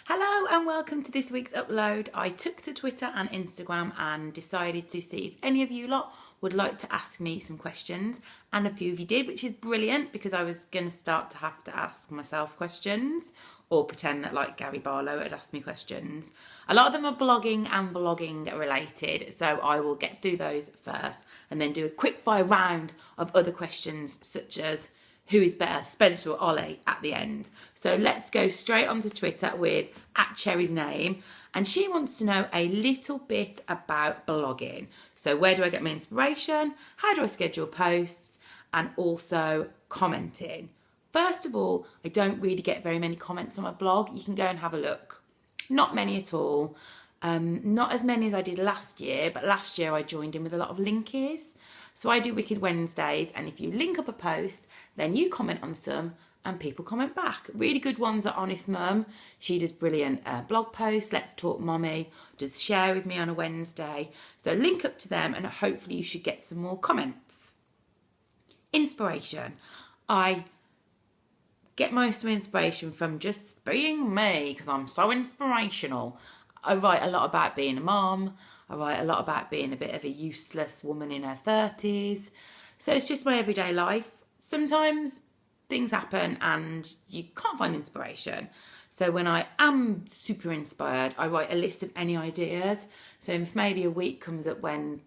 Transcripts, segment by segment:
Hello and welcome to this week's upload. I took to Twitter and Instagram and decided to see if any of you lot would like to ask me some questions, and a few of you did, which is brilliant because I was going to start to have to ask myself questions or pretend that like Gary Barlow had asked me questions. A lot of them are blogging and vlogging related, so I will get through those first and then do a quick fire round of other questions such as who is better, Spencer or Ollie, at the end. So let's go straight onto Twitter with @Cherry'sName, and she wants to know a little bit about blogging. So where do I get my inspiration? How do I schedule posts? And also commenting. First of all, I don't really get very many comments on my blog. You can go and have a look. Not many at all. Not as many as I did last year, but last year I joined in with a lot of linkies. So I do Wicked Wednesdays, and if you link up a post, then you comment on some and people comment back. Really good ones are Honest Mum. She does brilliant blog posts. Let's Talk Mommy does Share with me on a Wednesday. So link up to them and hopefully you should get some more comments. Inspiration. I get most of my inspiration from just being me because I'm so inspirational. I write a lot about being a mom. I write a lot about being a bit of a useless woman in her 30s. So it's just my everyday life. Sometimes things happen and you can't find inspiration. So when I am super inspired, I write a list of any ideas. So if maybe a week comes up when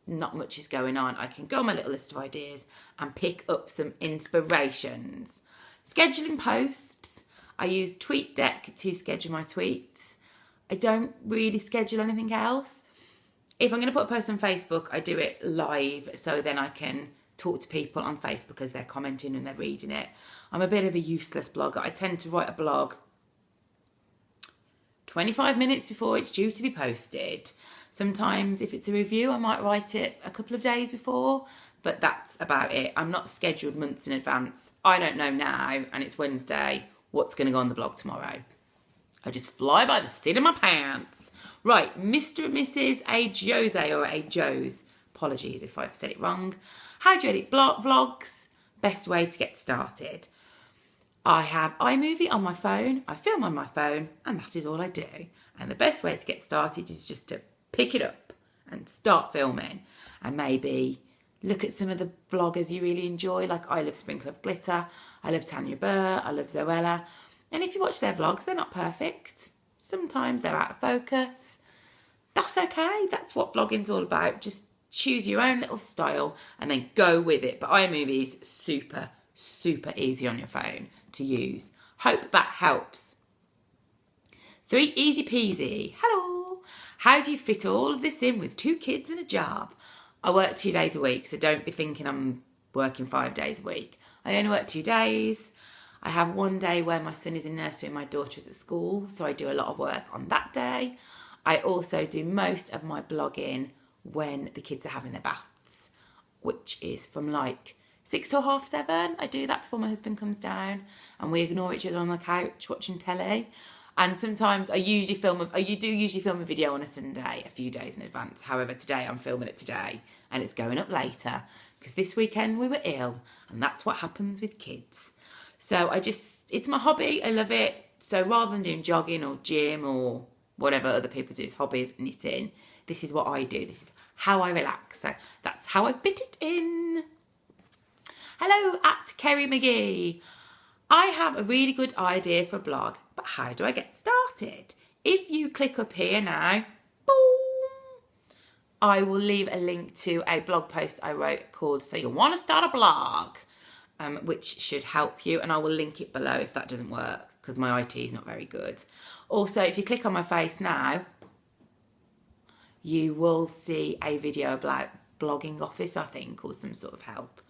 not much is going on, I can go on my little list of ideas and pick up some inspirations. Scheduling posts. I use TweetDeck to schedule my tweets. I don't really schedule anything else. If I'm going to put a post on Facebook, I do it live so then I can talk to people on Facebook as they're commenting and they're reading it. I'm a bit of a useless blogger. I tend to write a blog 25 minutes before it's due to be posted. Sometimes if it's a review, I might write it a couple of days before, but that's about it. I'm not scheduled months in advance. I don't know now, and it's Wednesday, what's going to go on the blog tomorrow. I just fly by the seat of my pants. Right, Mr. and Mrs. A. Jose or A. Joes. Apologies if I've said it wrong. How do you edit vlogs? Best way to get started. I have iMovie on my phone. I film on my phone, and that is all I do. And the best way to get started is just to pick it up and start filming. And maybe look at some of the vloggers you really enjoy, like I love Sprinkle of Glitter. I love Tanya Burr. I love Zoella. And if you watch their vlogs, they're not perfect. Sometimes they're out of focus. That's okay. That's what vlogging's all about. Just choose your own little style and then go with it. But iMovie is super, super easy on your phone to use. Hope that helps. 3 easy peasy. Hello. How do you fit all of this in with 2 kids and a job? I work 2 days a week, so don't be thinking I'm working 5 days a week. I only work 2 days. I have one day where my son is in nursery and my daughter is at school, so I do a lot of work on that day. I also do most of my blogging when the kids are having their baths, which is from like 6 till 7:30. I do that before my husband comes down and we ignore each other on the couch watching telly. And sometimes I do usually film a video on a Sunday a few days in advance. However, today I'm filming it today and it's going up later because this weekend we were ill and that's what happens with kids. So it's my hobby. I love it. So rather than doing jogging or gym or whatever other people do as hobbies, knitting, this is what I do. This is how I relax. So that's how I fit it in. Hello, @Kerry McGee. I have a really good idea for a blog, but how do I get started? If you click up here now, boom, I will leave a link to a blog post I wrote called So You Want to Start a Blog, which should help you, and I will link it below if that doesn't work because my IT is not very good. Also, if you click on my face now, you will see a video about blogging office, I think, or some sort of help.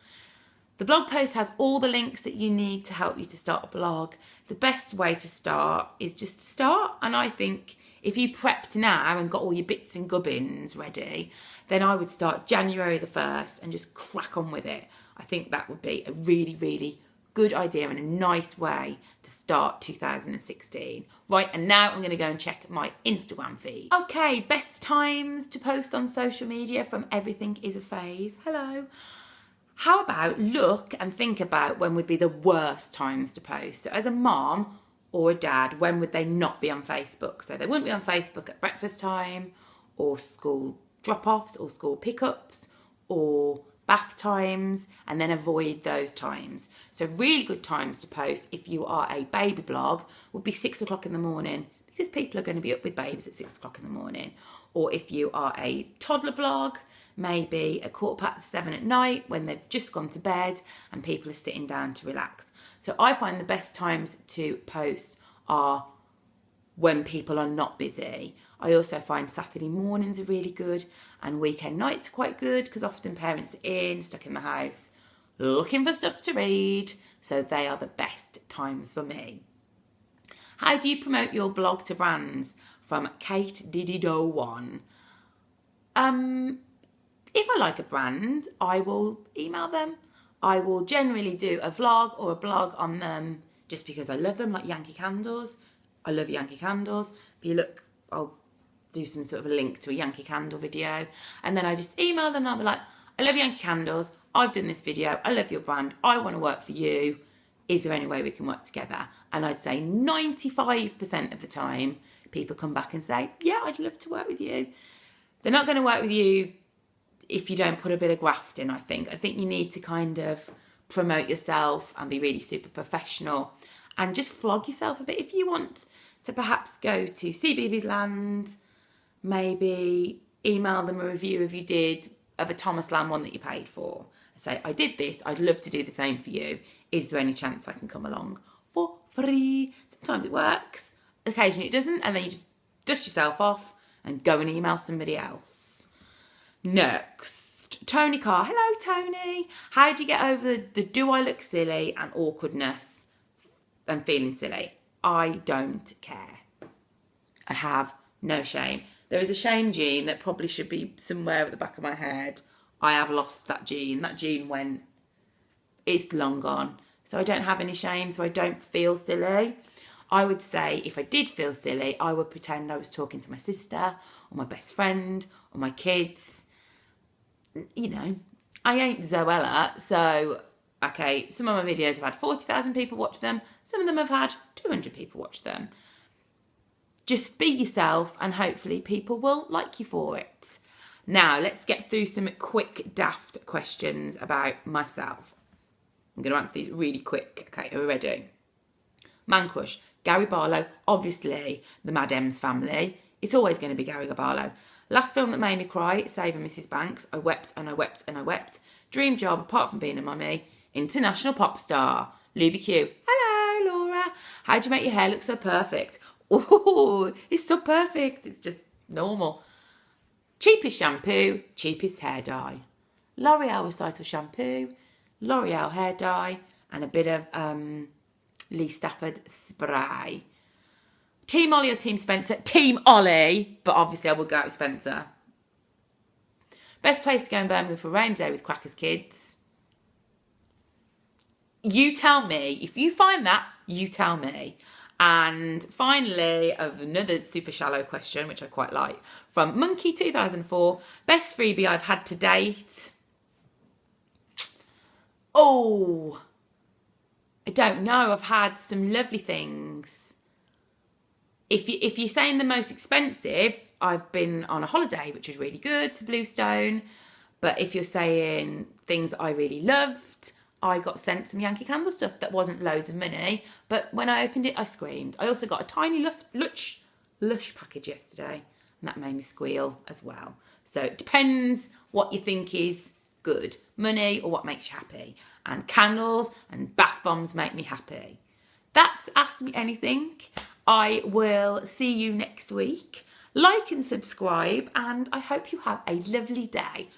The blog post has all the links that you need to help you to start a blog. The best way to start is just to start, and I think if you prepped now and got all your bits and gubbins ready, then I would start January the 1st and just crack on with it. I think that would be a really, really good idea and a nice way to start 2016. Right, and now I'm going to go and check my Instagram feed. Okay, best times to post on social media from Everything is a Phase. Hello. How about look and think about when would be the worst times to post? So as a mom, or a dad, when would they not be on Facebook? So they wouldn't be on Facebook at breakfast time, or school drop-offs, or school pickups, or bath times, and then avoid those times. So really good times to post if you are a baby blog would be 6 o'clock in the morning, because people are going to be up with babies at 6 o'clock in the morning. Or if you are a toddler blog, maybe a 7:15 at night when they've just gone to bed and people are sitting down to relax. So I find the best times to post are when people are not busy. I also find Saturday mornings are really good, and weekend nights are quite good, because often parents are stuck in the house, looking for stuff to read. So they are the best times for me. How do you promote your blog to brands? From Kate Didido1. If I like a brand, I will email them. I will generally do a vlog or a blog on them just because I love them, like Yankee Candles. I love Yankee Candles. If you look, I'll do some sort of a link to a Yankee Candle video. And then I just email them and I'll be like, I love Yankee Candles. I've done this video. I love your brand. I want to work for you. Is there any way we can work together? And I'd say 95% of the time, people come back and say, yeah, I'd love to work with you. They're not going to work with you if you don't put a bit of graft in, I think. I think you need to kind of promote yourself and be really super professional and just flog yourself a bit. If you want to perhaps go to CBeebies Land, maybe email them a review of a Thomas Lamb one that you paid for. And say, I did this, I'd love to do the same for you. Is there any chance I can come along for free? Sometimes it works, occasionally it doesn't, and then you just dust yourself off and go and email somebody else. Next, Tony Carr. Hello, Tony. How do you get over the do I look silly and awkwardness and feeling silly? I don't care. I have no shame. There is a shame gene that probably should be somewhere at the back of my head. I have lost that gene. That gene went, it's long gone. So I don't have any shame, so I don't feel silly. I would say if I did feel silly, I would pretend I was talking to my sister or my best friend or my kids. You know, I ain't Zoella, so, okay, some of my videos have had 40,000 people watch them. Some of them have had 200 people watch them. Just be yourself and hopefully people will like you for it. Now, let's get through some quick daft questions about myself. I'm going to answer these really quick. Okay, are we ready? Man crush, Gary Barlow, obviously the Mad M's family. It's always going to be Gary Barlow. Last film that made me cry, Saving Mrs. Banks. I wept and I wept and I wept. Dream job, apart from being a mummy. International pop star, Luby Q. Hello, Laura. How'd you make your hair look so perfect? Oh, it's so perfect. It's just normal. Cheapest shampoo, cheapest hair dye. L'Oreal Recital shampoo, L'Oreal hair dye, and a bit of Lee Stafford spray. Team Ollie or Team Spencer? Team Ollie, but obviously I would go out with Spencer. Best place to go in Birmingham for a rain day with Crackers Kids? You tell me. If you find that, you tell me. And finally, another super shallow question, which I quite like, from Monkey 2004. Best freebie I've had to date? Oh, I don't know. I've had some lovely things. If you're saying the most expensive, I've been on a holiday, which was really good, to Bluestone. But if you're saying things I really loved, I got sent some Yankee Candle stuff that wasn't loads of money. But when I opened it, I screamed. I also got a tiny lush package yesterday, and that made me squeal as well. So it depends what you think is good. Money or what makes you happy. And candles and bath bombs make me happy. That's Ask Me Anything. I will see you next week. Like and subscribe, and I hope you have a lovely day.